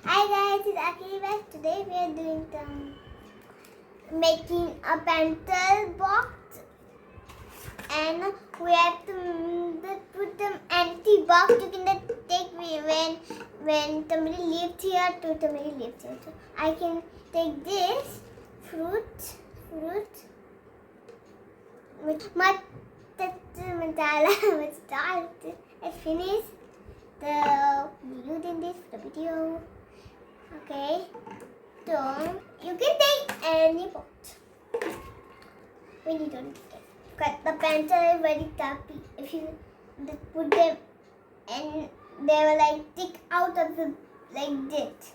Hi guys, it's acrylic. Today we are doing making a pencil box, and we have to put the empty box. You can take when somebody lives here to somebody lives here. So I can take this fruit with my Matelic. Let's finish the using this for the video. Okay, so you can take any box. We need to cut the pencil is very toughy. If you put them and they will like stick out of the like this.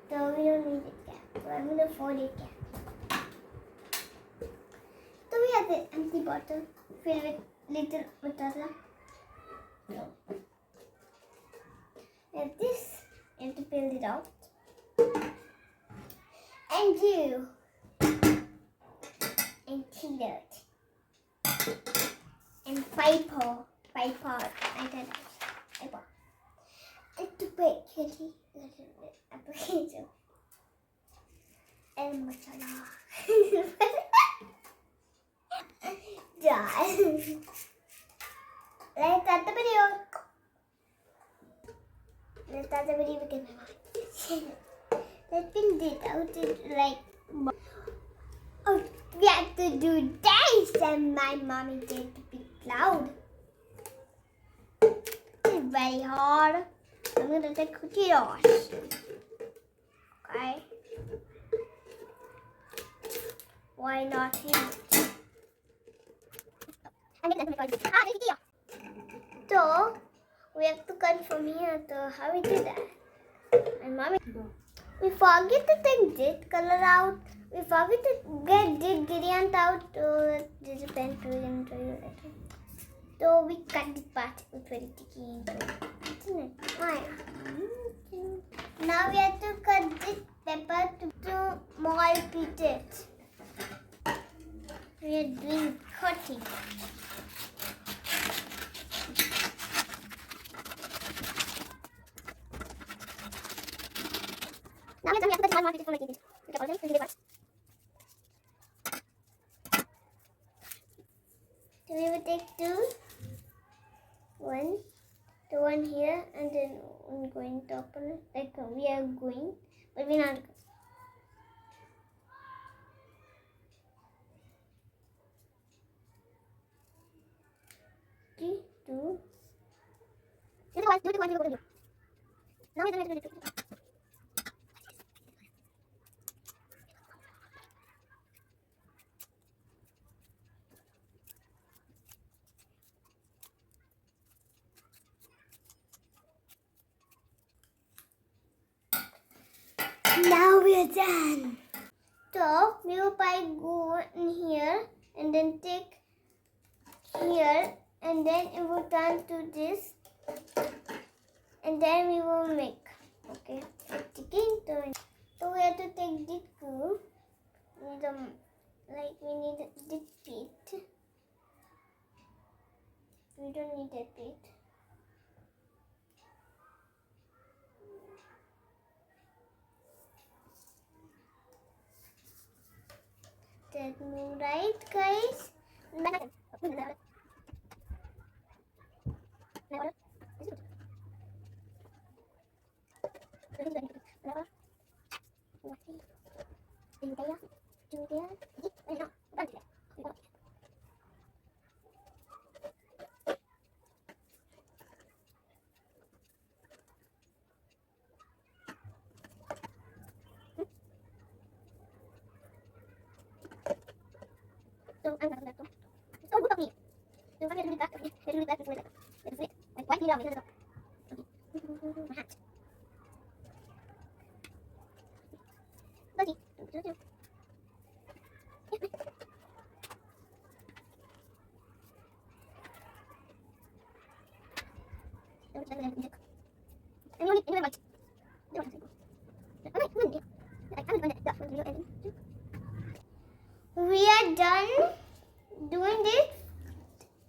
So we don't need it cap. So I'm gonna fold it cap. So we have the empty bottle filled with little Matelic. No. Like this, you have to fill it out. And you and T-Dirt and Piper I don't know. And to bake kitty application and masala. Done. Let's start the video. Let's start the video because my mom. Let's build it out like. Oh, we have to do this, and my mommy did to be loud. It's very hard. I'm gonna take it off. Okay. Why not here? So we have to cut from here. So how we do that? And mommy. We forget to take this color out. We forget to get this gradient out. There's a pen to show you later. So we cut this part. It's very sticky. Isn't it? Now we have to cut this paper to small pieces. We are doing cutting. Now we have to cut small pieces from like this. So we will take the one here, and then one going top on it. Like we are going, but we're not. Three, two. Do the one. Now we don't have to do it. Now we are done. So we will go in here and then take here, and then it will turn to this, and then we will make. Okay. So we have to take this glue. We need this bit. We don't need that bit. That move right, guys. So I'm going to go. So good of me. So if I get really back, it's it. Like white me down. My hat. Buddy. We are done doing this.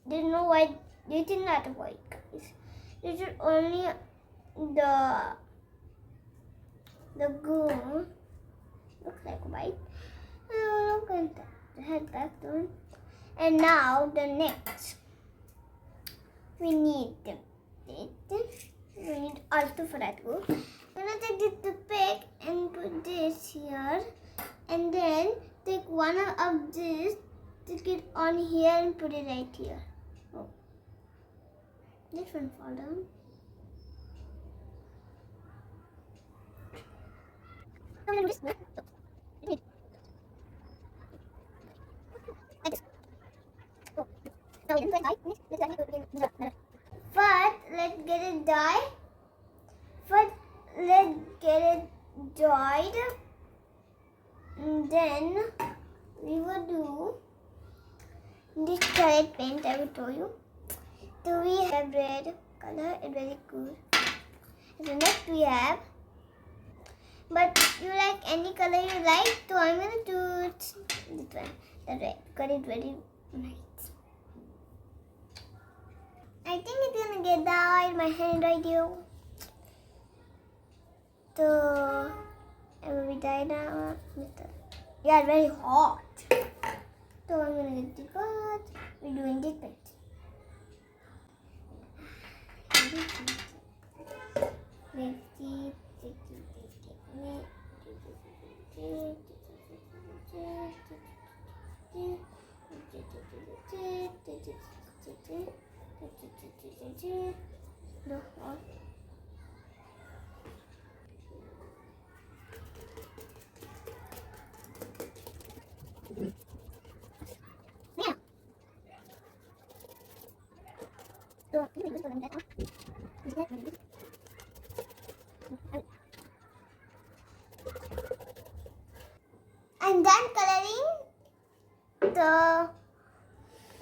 There's no white. This is not white, guys. This is only the the goon looks like white. Oh, look at that. The head back on. And now the next. We need this. We need also for that glue. I'm gonna take this toothpick and put this here. And then take one of this, stick it on here and put it right here. Oh. This one fall down. I'm gonna do this. Like this. Oh. No, we didn't die. But let's get it dye. First, let's get it dyed. And then we will do this colored paint I will show you. So we have red color, it's very cool. So next we have, but you like any color you like, so I'm gonna do this one, the red, because it's very nice. I think it's gonna get dyed my hand right here. So I will be dyed now. Yeah, it's very hot. So I'm gonna get the pot. We're doing this paint. I'm done coloring. So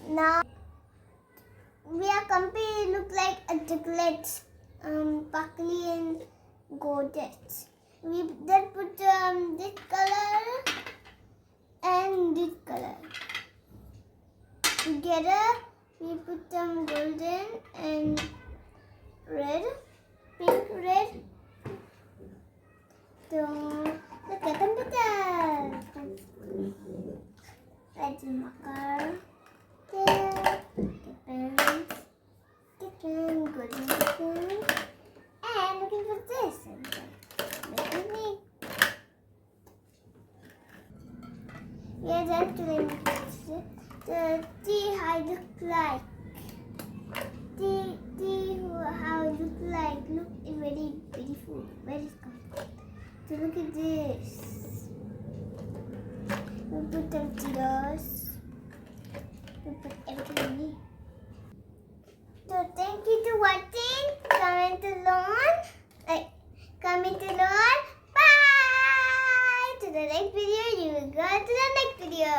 now we are completely look like a chocolate, sparkly and gorgeous. We then put this color and this color together. We put some golden and red, pink, red. So look at them better. Let's marker. Golden, and looking for this. We are done to see how it looks like. See how it looks like. Look, it's very beautiful. Where is it? So look at this. We put some zeros. We put everything in here. So thank you for watching. Comment below. Bye. To the next video. You will go to the next video.